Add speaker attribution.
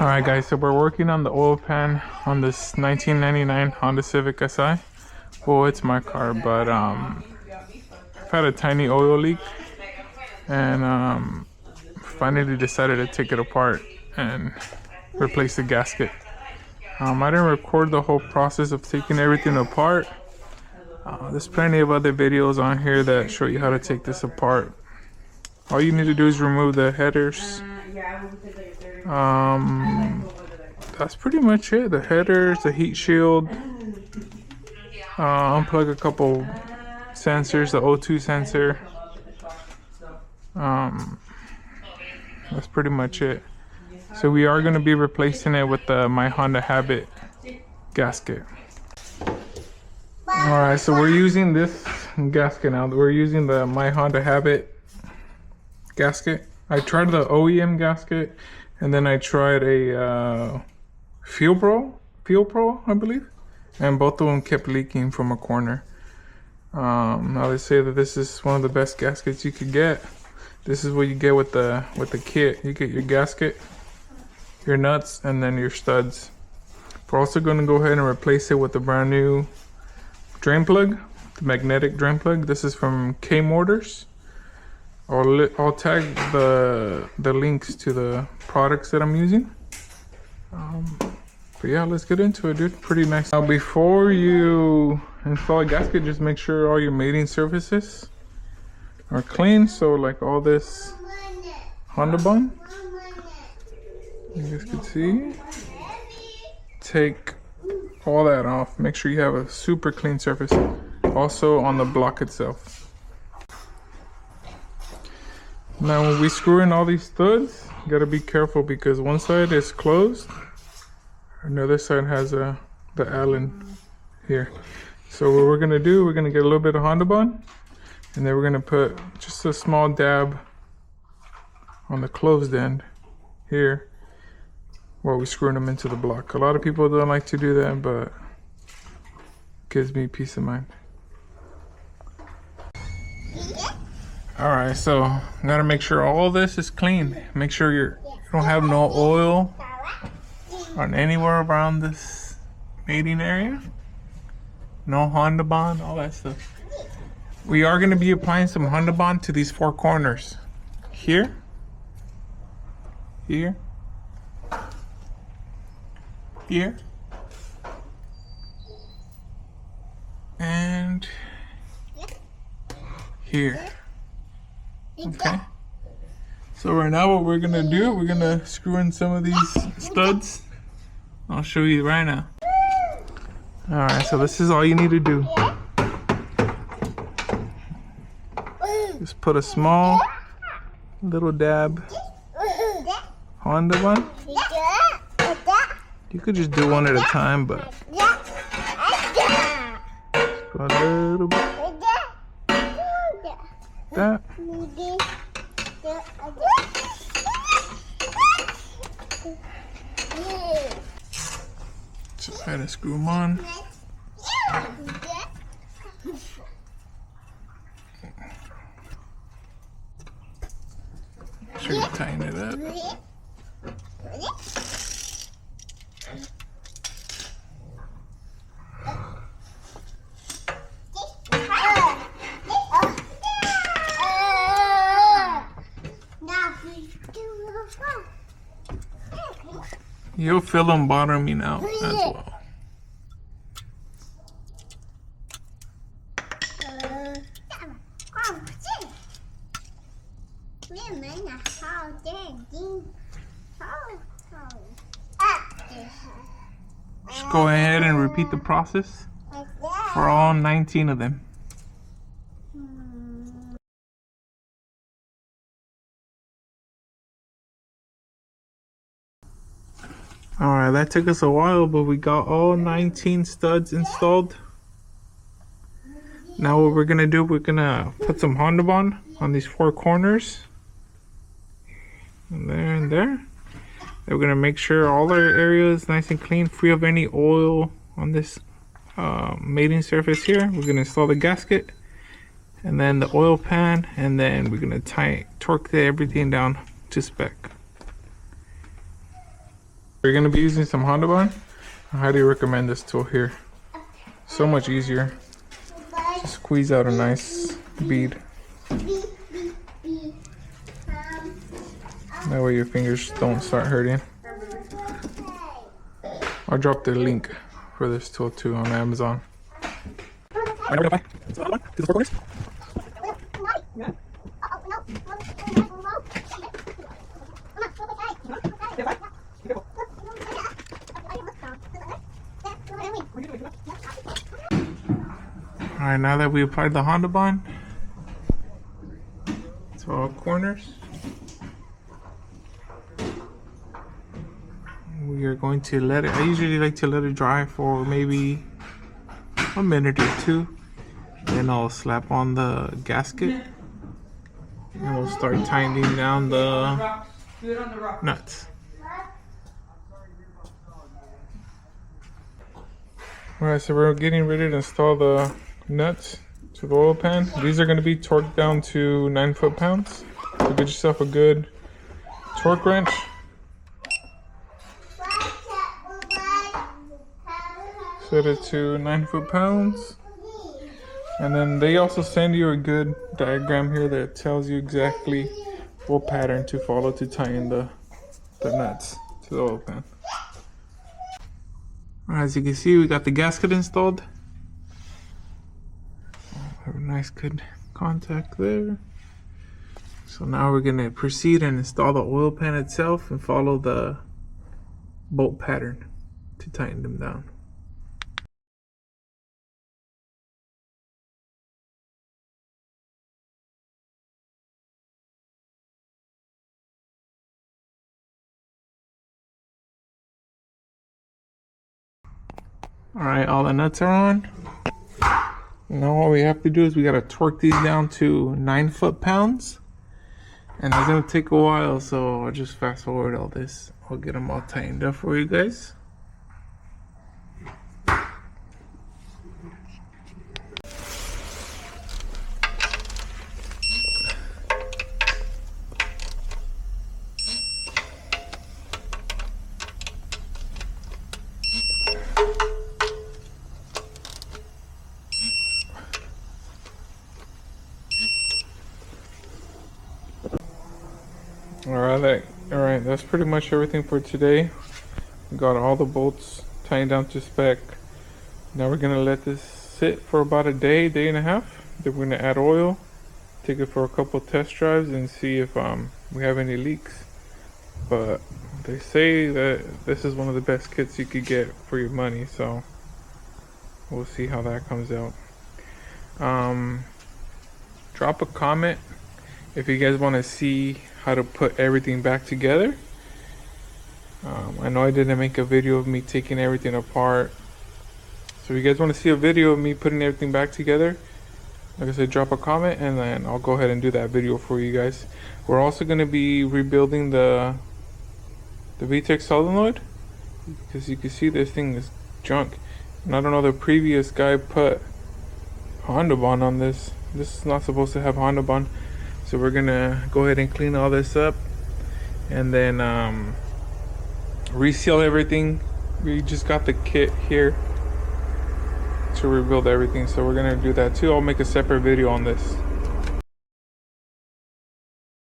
Speaker 1: Alright guys, so we're working on the oil pan on this 1999 Honda Civic Si. Well, it's my car, but I've had a tiny oil leak and finally decided to take it apart and replace the gasket. I didn't record the whole process of taking everything apart. There's plenty of other videos on here that show you how to take this apart. All you need to do is remove the headers. That's pretty much it. The headers, the heat shield, unplug a couple sensors, the O2 sensor. That's pretty much it. So we are going to be replacing it with the My Honda Habit gasket. Alright, so we're using this gasket now. We're using the My Honda Habit gasket. I tried the OEM gasket, and then I tried a Fuel Pro, I believe, and both of them kept leaking from a corner. Now they say that this is one of the best gaskets you could get. This is what you get with the kit. You get your gasket, your nuts, and then your studs. We're also going to go ahead and replace it with a brand new drain plug, the magnetic drain plug. This is from K Motors. I'll tag the links to the products that I'm using. But yeah, let's get into it, dude. Pretty nice. Now, before you install a gasket, just make sure all your mating surfaces are clean. So like all this Honda bond, you guys can see. Take all that off. Make sure you have a super clean surface. Also on the block itself. Now when we screw in all these studs, you gotta be careful because one side is closed, another side has the Allen here. So what we're gonna do, we're gonna get a little bit of Honda bond, and then we're gonna put just a small dab on the closed end here while we're screwing them into the block. A lot of people don't like to do that, but it gives me peace of mind. Alright, so you gotta make sure all this is clean. Make sure you don't have no oil on anywhere around this mating area. No Honda bond, all that stuff. We are gonna be applying some Honda bond to these four corners. Here, here, here, and here. Okay, so right now what we're gonna do, we're gonna screw in some of these studs. I'll show you right now. Alright, so this is all you need to do. Just put a small little dab Honda one. You could just do one at a time, but just put a little bit. That. So try to screw them on. Make sure you tighten it up. You'll feel them bottoming out as well. Just go ahead and repeat the process for all 19 of them. Alright, that took us a while, but we got all 19 studs installed. Now what we're gonna do, we're gonna put some Honda bond on these four corners. And there and there. And we're gonna make sure all our area is nice and clean, free of any oil on this mating surface here. We're gonna install the gasket and then the oil pan, and then we're gonna torque everything down to spec. We're gonna be using some Honda Bond. I highly recommend this tool here. So much easier. Just squeeze out a nice bead. That way your fingers don't start hurting. I'll drop the link for this tool too on Amazon. Alright, now that we applied the Honda Bond to all corners, we are going to let it, I usually like to let it dry for maybe a minute or two. Then I'll slap on the gasket and we'll start tightening down the nuts. Alright, so we're getting ready to install the nuts to the oil pan. These are going to be torqued down to 9 foot-pounds. So get yourself a good torque wrench. Set it to 9 foot-pounds. And then they also send you a good diagram here that tells you exactly what pattern to follow to tighten the nuts to the oil pan. As you can see, we got the gasket installed. Have a nice good contact there. So now we're gonna proceed and install the oil pan itself and follow the bolt pattern to tighten them down. Alright, all the nuts are on. Now all we have to do is we gotta torque these down to 9 foot-pounds. And it's gonna take a while, so I'll just fast forward all this. I'll get them all tightened up for you guys. Alright, that's pretty much everything for today. We got all the bolts tightened down to spec. Now we're gonna let this sit for about a day, day and a half. Then we're gonna add oil, take it for a couple test drives and see if we have any leaks. But they say that this is one of the best kits you could get for your money, so we'll see how that comes out. Drop a comment if you guys want to see how to put everything back together. I know I didn't make a video of me taking everything apart, so if you guys want to see a video of me putting everything back together, like I said, drop a comment and then I'll go ahead and do that video for you guys. We're also going to be rebuilding the VTEC solenoid, because you can see this thing is junk, and I don't know, the previous guy put Honda Bond on this. This is not supposed to have Honda Bond. So we're gonna go ahead and clean all this up and then reseal everything. We just got the kit here to rebuild everything, so we're gonna do that too. I'll make a separate video on this.